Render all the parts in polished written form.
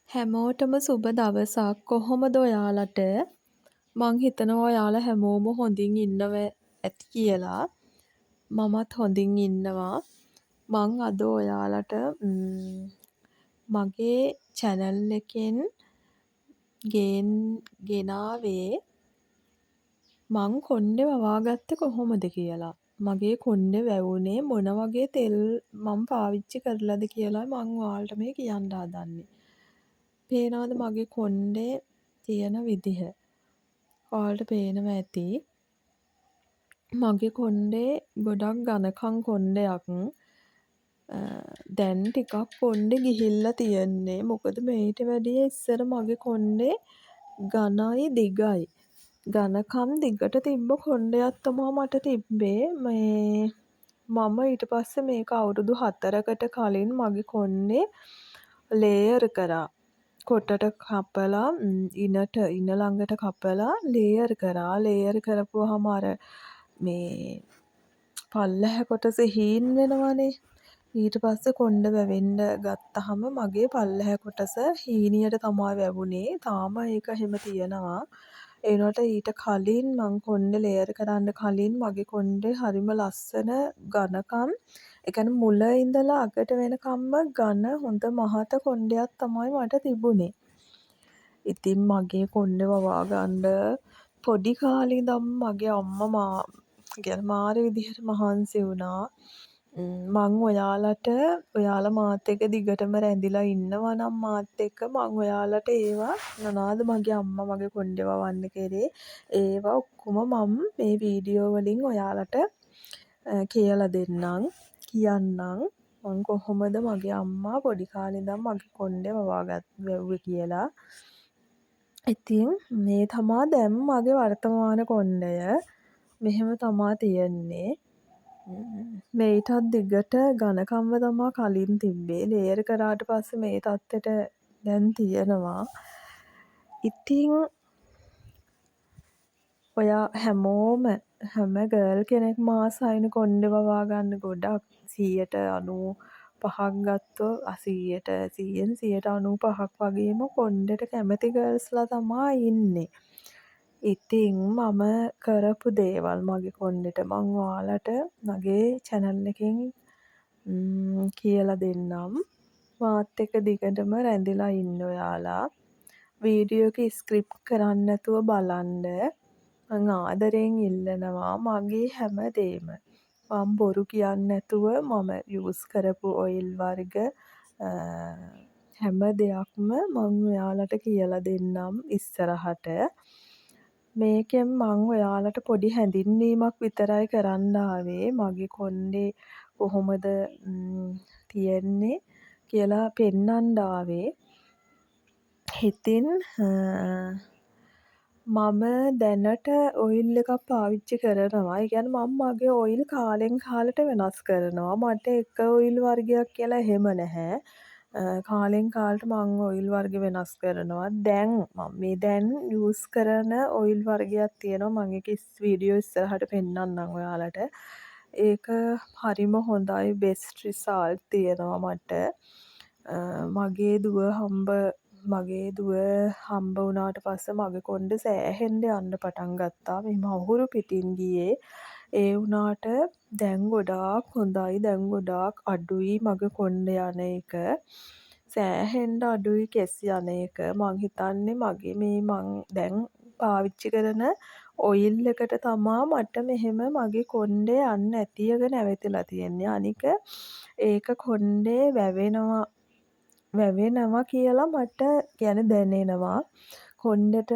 හැමෝටම සුබ දවසක්. කොහොමද ඔයාලට? මං හිතනවා ඔයාලා හැමෝම හොඳින් ඉන්නව ඇති කියලා. මමත් හොඳින් ඉන්නවා. මං අද ඔයාලට මගේ channel එකෙන් ගෙනාවේ මං කොණ්ඩේ වවාගත්තේ කොහොමද කියලා. මගේ කොණ්ඩේ වැවුනේ මොන වගේ තෙල් මං පාවිච්චි කරලාද කියලා මං ඔයාලට මේ කියන්න හදන්නේ. පේනවද මගේ කොණ්ඩේ තියෙන විදිහ? ඔයාලට පේනවා ඇති. මගේ කොණ්ඩේ ගොඩක් ඝනකම් කොණ්ඩයක්. දැන් ටිකක් කොණ්ඩේ ගිහිල්ලා තියෙන්නේ. මොකද මේට වැඩිය ඉස්සර මගේ කොණ්ඩේ ඝනයි දිගයි. ඝනකම් දිගට තිබ්බ කොණ්ඩයක් තමා මට තිබ්බේ. මම ඊට පස්සේ මේක අවුරුදු 4කට කලින් මගේ කොණ්ඩේ ලේයර් කරා. කොටට කපලා ඉන ළඟට කපලා ලේයර් කරා. ලේයර් කරපුවාම අර මේ පල්ලෙහා කොටස හීන් වෙනවනේ. ඊට පස්සේ කොණ්ඩ වැවෙන්න ගත්තාම මගේ පල්ලෙහා කොටස හීනියට තමයි වැවුනේ. තාම ඒක එහෙම තියෙනවා. ඒ වුණාට ඊට කලින් මං කොණ්ඩේ ලේයර් කරන්න කලින් මගේ කොණ්ඩේ හරිම ලස්සන ඝනකම්. ඒ කියන්නේ මුල ඉඳලා අගට වෙනකම්ම ඝන හොඳ මහත කොණ්ඩයක් තමයි මට තිබුණේ. ඉතින් මගේ කොණ්ඩේ වවා ගන්න පොඩි කාලේ ඉඳන් මගේ අම්මා මාර විදිහට මහන්සි වුණා. මං ඔයාලා මාත් එක්ක දිගටම රැඳිලා ඉන්නවා නම් මාත් එක්ක මං ඔයාලට ඒවා මොනවාද මගේ අම්මා මගේ කොණ්ඩේ වවන්න කරේ ඒවා ඔක්කොම මම මේ වීඩියෝ වලින් ඔයාලට කියලා දෙන්නම් කියන්නම් මං කොහොමද මගේ අම්මා පොඩි කාලේ ඉඳන් මගේ කොණ්ඩේ වැව්වේ කියලා. ඉතින් මේ තමා දැන් මගේ වර්තමාන කොණ්ඩය. මෙහෙම තමා තියෙන්නේ. මේටත් දිගට ඝනකම්ම තමා කලින් තිබ්බේ. ලේයර් කරාට පස්සේ මේ තත්ත්වෙට දැන් තියෙනවා. ඉතින් ඔයා හැමෝම හැම ගර්ල් කෙනෙක්ම ආසයිනේ කොණ්ඩේ වවා ගන්න ගොඩක් 95ක් ගත්තොත් 100න් 95ක් වගේම කොණ්ඩෙට කැමති ගර්ල්ස්ලා තමා ඉන්නේ. ඉතින් මම කරපු දේවල් මගේ කොණ්ඩෙට මං ඔයාලට මගේ channel එකෙන් කියලා දෙන්නම්. මාත් එක්ක දිගටම රැඳිලා ඉන්න ඔයාලා. වීඩියෝ එක ස්ක්‍රිප් කරන්නේ නැතුව බලන්න. මං ආදරෙන් ඉල්ලනවා මගේ හැම දේම. මම බොරු කියන්නේ නැතුව මම යූස් කරපු ඔයිල් වර්ග හැම දෙයක්ම මං ඔයාලට කියලා දෙන්නම් ඉස්සරහට. මේකෙන් මං ඔයාලට පොඩි හැඳින්වීමක් විතරයි කරන්න ආවේ. මගේ කොණ්ඩේ කොහොමද තියෙන්නේ කියලා පෙන්නන්න ආවේ. ඉතින් මම දැනට ඔයිල් එකක් පාවිච්චි කරනවා. ඒ කියන්නේ මම මගේ ඔයිල් කාලෙන් කාලට වෙනස් කරනවා. මට එක ඔයිල් වර්ගයක් කියලා එහෙම නැහැ. කාලෙන් කාලට මං ඔයිල් වර්ග වෙනස් කරනවා. දැන් යූස් කරන ඔයිල් වර්ගයක් තියෙනවා. මම ඒක වීඩියෝ ඉස්සරහට පෙන්නන්නම් ඔයාලට. ඒක හරිම හොඳයි. බෙස්ට් රිසල්ට් තියෙනවා මට. මගේ දුව හම්බ වුණාට පස්සේ මගේ කොණ්ඩේ සෑහෙන්න යන්න පටන් ගත්තා. මෙහෙම අහුරු පිටින් ගියේ. ඒ වුණාට දැන් ගොඩාක් හොඳයි. දැන් ගොඩාක් අඩුයි මගේ කොණ්ඩේ යන එක. සෑහෙන්න අඩුයි කෙස් යන එක. මං හිතන්නේ මං දැන් පාවිච්චි කරන ඔයිල් එකට තමා මට මෙහෙම මගේ කොණ්ඩේ යන්න ඇතියක නැවතිලා තියෙන්නේ. අනික ඒක කොණ්ඩේ වැවෙනවා කියලා මට දැනෙනවා. කොණ්ඩෙට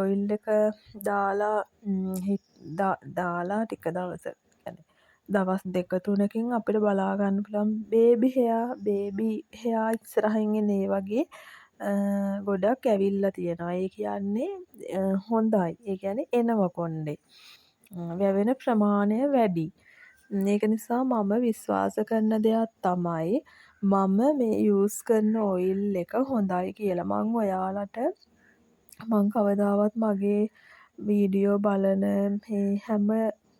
ඔයිල් එක දාලා ටික දවස් 2-3කින් අපිට බලා ගන්න පුළුවන් බේබි හෙයා ඉස්සරහින් එන ඒ වගේ ගොඩක් ඇවිල්ලා තියෙනවා. ඒ කියන්නේ හොඳයි. ඒ කියන්නේ එනවා කොණ්ඩේ. වැවෙන ප්‍රමාණය වැඩි. ඒක නිසා මම විශ්වාස කරන දෙයක් තමයි මම මේ යූස් කරන ඔයිල් එක හොඳයි කියලා. මං කවදාවත් මගේ වීඩියෝ බලන හැම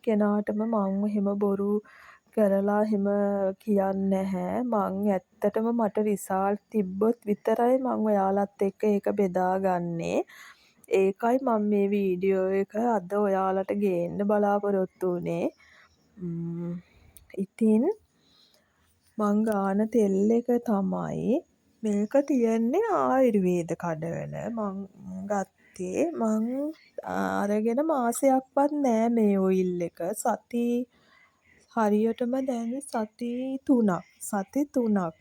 කෙනාටම මං එහෙම බොරු කරලා එහෙම කියන්නේ නැහැ. මං ඇත්තටම මට රිසල්ට් තිබ්බොත් විතරයි මං ඔයාලත් එක්ක ඒක බෙදාගන්නේ. ඒකයි මම මේ වීඩියෝ එක අද ඔයාලට ගේන්න බලාපොරොත්තු වුණේ. ඉතින් මං ගාන තෙල් එක තමයි මේක තියෙන්නේ ආයුර්වේද කඩවල. මං ගත්තේ මං අරගෙන මාසයක්වත් නෑ මේ ඔයිල් එක. හරියටම දැන් සති 3ක්. සති 3ක්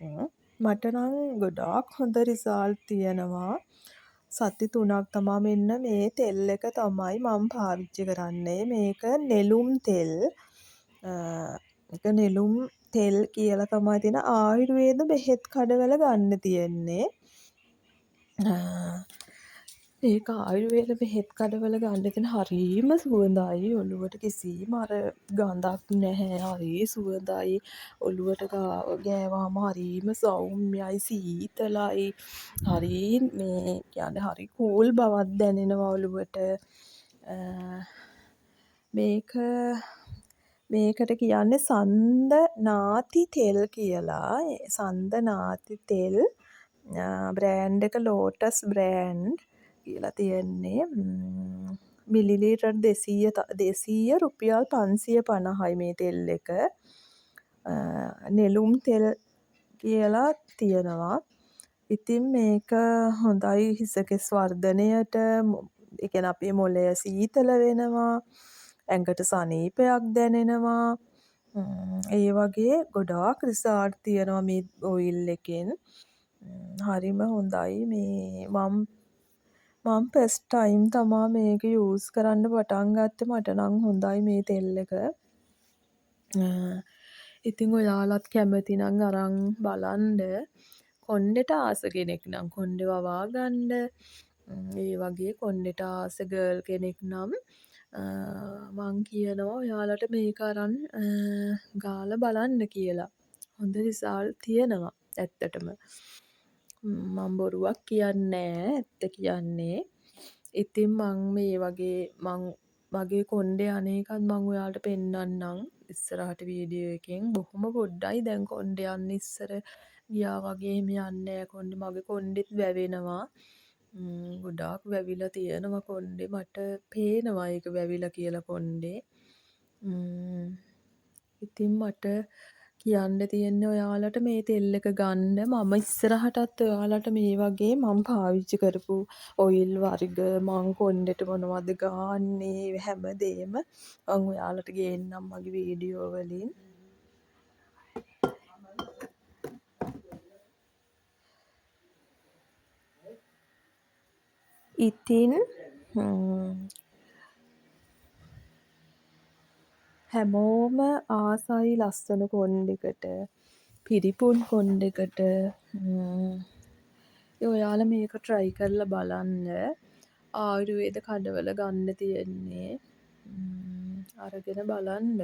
මට නම් ගොඩාක් හොඳ රිසල්ට් තියෙනවා. සති 3ක් තමා මෙන්න මේ තෙල් එක තමයි මම පාවිච්චි කරන්නේ. මේක නෙළුම් තෙල්. ඒක නෙළුම් තෙල් කියලා තමයි තියෙන ආයුර්වේද බෙහෙත් කඩවල ගන්න තියෙන්නේ. ඒක ආයුර්වේද බෙහෙත් කඩවල ගන්න තියෙන හරීම සුවඳයි. ඔලුවට කිසිම අර ගඳක් නැහැ. හරි සුවඳයි. ඔලුවට ගෑවාම හරීම සෞම්‍යයි සීතලයි. හරි මේ කියන්නේ හරි කූල් බවක් දැනෙනවා ඔලුවට. මේකට කියන්නේ සන්ද නාති තෙල් කියලා. සන්ද නාති තෙල් බ්‍රෑන්ඩ් එක ලෝටස් බ්‍රෑන්ඩ් කියලා තියෙන්නේ. මිලිලීටර් 200 රුපියල් 550යි මේ තෙල් එක. නෙළුම් තෙල් කියලා තියෙනවා. ඉතින් මේක හොඳයි හිසකෙස් වර්ධනයට. ඒ කියන්නේ අපේ මොළය සීතල වෙනවා. ඇඟට සනීපයක් දැනෙනවා. ඒ වගේ ගොඩාක් රිසල්ට් තියෙනවා මේ ඔයිල් එකෙන්. හරිම හොඳයි. මේ මම ෆස්ට් ටයිම් තමා මේක යූස් කරන්න පටන් ගත්තේ. මට නම් හොඳයි මේ තෙල් එක. ඉතින් ඔයාලත් කැමති නම් අරන් බලන්න. කොණ්ඩෙට ආස කෙනෙක් නම් කොණ්ඩේ වවා ගන්න. ඒ වගේ කොණ්ඩෙට ආස ගර්ල් කෙනෙක් නම් මං කියනවා ඔයාලට මේක අරන් ගාලා බලන්න කියලා. හොඳ රිසල්ට් තියෙනවා ඇත්තටම. මම බොරුවක් කියන්නේ නෑ. ඇත්ත කියන්නේ. ඉතින් මං මේ වගේ මගේ කොණ්ඩේ අනේකත් මං ඔයාලට පෙන්නන්නම් ඉස්සරහට වීඩියෝ එකෙන්. බොහොම පොඩ්ඩයි දැන් කොණ්ඩේ යන්නේ ඉස්සර ගියා වගේ එහෙම යන්නේ නෑ කොණ්ඩේ. මගේ කොණ්ඩෙත් වැවෙනවා. ගොඩාක් වැවිලා තියෙනවා කොණ්ඩේ. මට පේනවා ඒක වැවිලා කියලා කොණ්ඩේ. ඉතින් මට කියන්න තියෙන්නේ ඔයාලට මේ තෙල් එක ගන්න. මම ඉස්සරහටත් ඔයාලට මේ වගේ මම පාවිච්චි කරපු ඔයිල් වර්ග මං කොණ්ඩෙට මොනවද ගාන්නේ හැමදේම මං ඔයාලට ගේන්නම් මගේ වීඩියෝ වලින්. ඉතින් හැමෝම ආසයි ලස්සන කොණ්ඩෙකට. පිරිපුන් කොණ්ඩෙකට. ඔයාලා මේක try කරලා බලන්න. ආයුර්වේද කඩවල ගන්න තියෙන්නේ. අරගෙන බලන්න.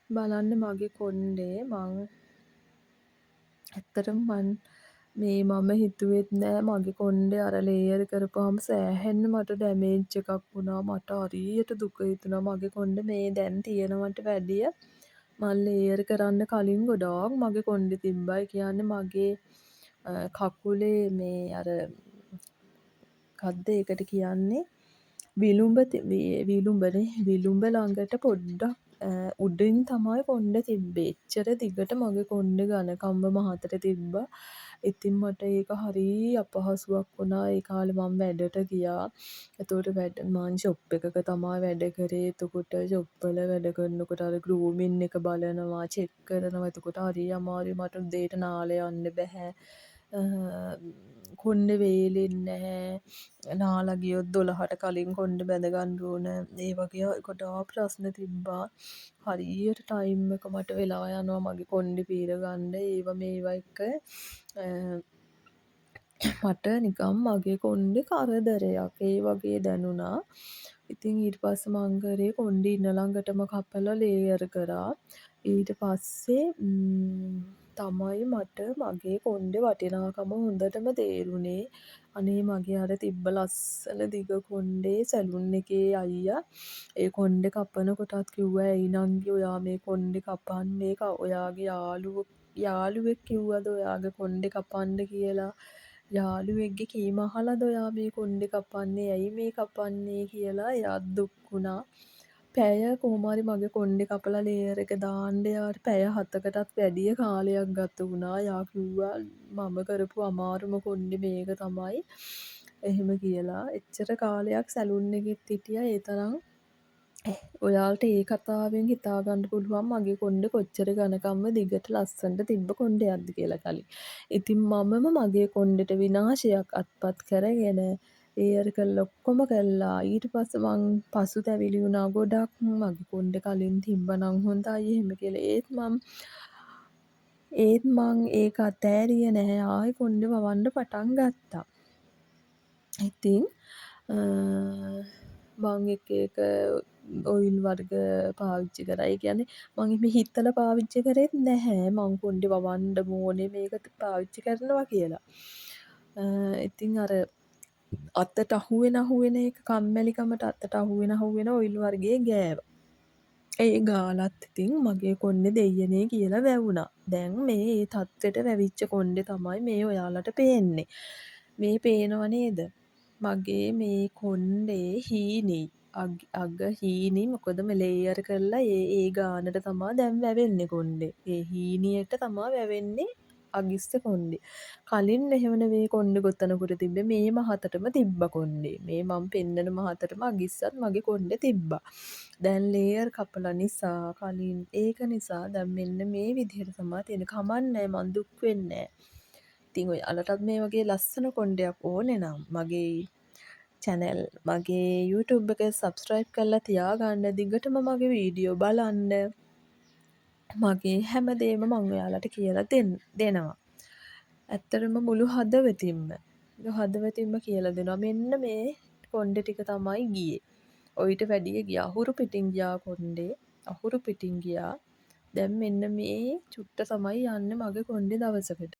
බලන්න මගේ කොණ්ඩේ ඇත්තටම මම හිතුවෙත් නෑ මගේ කොණ්ඩේ අර ලේයර් කරපුවාම සෑහෙන්න මට ඩැමේජ් එකක් වුණා. මට හරියට දුක හිතුණා. මගේ කොණ්ඩේ මේ දැන් තියෙනවට වැඩිය මම ලේයර් කරන්න කලින් ගොඩාක් මගේ කොණ්ඩේ තිබ්බා. ඒ කියන්නේ මගේ කකුලේ මේ අර මොකද්ද ඒකට කියන්නේ විලුඹ ළඟට පොඩ්ඩක් උඩින් තමයි කොණ්ඩේ තිබ්බේ. එච්චර දිගට මගේ කොණ්ඩේ ඝනකම්ම මහතට තිබ්බා. ඉතින් මට ඒක හරි අපහසුවක් වුණා. ඒ කාලේ මම වැඩට ගියා. එතකොට මං ෂොප් එකක තමයි වැඩ කරේ. එතකොට ෂොප් වල වැඩ කරනකොට අර ගෲමින් එක බලනවා, චෙක් කරනවා. එතකොට හරි අමාරුයි මට උදේට නාලා යන්න බැහැ. කොණ්ඩේ වේලෙන්නේ නැහැ. නාලා ගියොත් 12ට කලින් කොණ්ඩේ බැඳ ගන්න ඕන. ඒ වගේ ගොඩාක් ප්‍රශ්න තිබ්බා. හරියට ටයිම් එක මට වෙලා යනවා මගේ කොණ්ඩේ පීර ගන්න. මේවා එක මට නිකන් මගේ කොණ්ඩේ කරදරයක්. ඒ වගේ දැනුණා. ඉතින් ඊට පස්සේ මං කරේ කොණ්ඩේ ඉන්න ළඟටම කපලා ලේයර් කරා. ඊට පස්සේ තමයි මට මගේ කොණ්ඩේ වටිනාකම හොඳටම තේරුනේ. අනේ මගේ අර තිබ්බ ලස්සන දිග කොණ්ඩේ සැලුන් එකේ අයියා ඒ කොණ්ඩේ කපනකොටත් කිව්වා ඇයි නංගි ඔයා මේ කොණ්ඩේ කපන්නේ ඔයාගේ යාළුවෙක් කිව්වද ඔයාගේ කොණ්ඩේ කපන්න කියලා. යාළුවෙක්ගේ කීම අහලාද ඔයා මේ කොණ්ඩේ කපන්නේ ඇයි මේ කපන්නේ කියලා එයාත් දුක් වුණා. පැය කොහොම හරි මගේ කොණ්ඩේ කපලා ලේයර් එක දාන්න යාට පැය 7කටත් වැඩිය කාලයක් ගත වුණා. යා කිව්වා මම කරපු අමාරුම කොණ්ඩේ මේක තමයි. එහෙම කියලා. එච්චර කාලයක් සැලුන් එකෙත් හිටියා ඒ තරම් ඔයාලට ඒ කතාවෙන් හිතාගන්න පුළුවන් මගේ කොණ්ඩේ කොච්චර ඝනකම්ම දිගට ලස්සනට තිබ්බ කොණ්ඩයක්ද කියලා කලින්. ඉතින් මමම මගේ කොණ්ඩෙට විනාශයක් අත්පත් කරගෙන ලේයර් කරලා ඔක්කොම කළා. ඊට පස්සේ මං පසුතැවිලි වුණා ගොඩක්. මගේ කොණ්ඩේ කලින් තිබ්බනම් හොඳයි එහෙම කියලා. ඒත් මං ඒක අතෑරියේ නැහැ. ආයෙ කොණ්ඩේ වවන්න පටන් ගත්තා. ඉතින් මං එක ඔයිල් වර්ග පාවිච්චි කරා. ඒ කියන්නේ මං එහෙම හිතලා පාවිච්චි කරෙත් නැහැ. මං කොණ්ඩේ වවන්න ඕනේ මේක පාවිච්චි කරනවා කියලා. ඉතින් අර අතට අහුවෙන එක කම්මැලිකමට අතට අහුවෙන ඔයිල් වර්ගේ ගෑවා. ඒ ගාලත් ඉතින් මගේ කොණ්ඩේ දෙයියනේ කියලා වැවුනා. දැන් මේ තත්ත්වෙට වැවිච්ච කොණ්ඩේ තමයි මේ ඔයාලට පේන්නේ. මේ පේනව නේද? මගේ මේ කොණ්ඩේ හීනේ අග හීනි මොකද මේ ලේයර් කරලා ඒ ගානට තමා දැන් වැවෙන්නේ කොණ්ඩේ. ඒ හීනියට තමා වැවෙන්නේ අගිස්ස කොණ්ඩේ. කලින් එහෙම නෙවෙයි කොණ්ඩේ ගොතනකොට තිබ්බේ මේ මහතටම තිබ්බ කොණ්ඩේ. මේ මම පෙන්නන මහතටම අගිස්සත් මගේ කොණ්ඩේ තිබ්බා. දැන් ලේයර් කපලා නිසා කලින් ඒක නිසා දැන් මෙන්න මේ විදිහට තමා තියෙන්නේ. කමන්නේ මං දුක් වෙන්නේ නැහැ. ඉතින් ඔයාලටත් මේ වගේ ලස්සන කොණ්ඩයක් ඕනේ නම් මගේ channel මගේ YouTube එක subscribe කරලා තියාගන්න. දිගටම මගේ වීඩියෝ බලන්න. මගේ හැමදේම මං ඔයාලට කියලා දෙනවා. ඇත්තටම මුළු හදවතින්ම කියලා දෙනවා. මෙන්න මේ කොණ්ඩේ ටික තමයි ගියේ. ඔයිට වැඩිය ගියා. අහුරු පිටින් ගියා කොණ්ඩේ. අහුරු පිටින් ගියා. දැන් මෙන්න මේ චුට්ට තමයි යන්නේ මගේ කොණ්ඩේ දවසකට.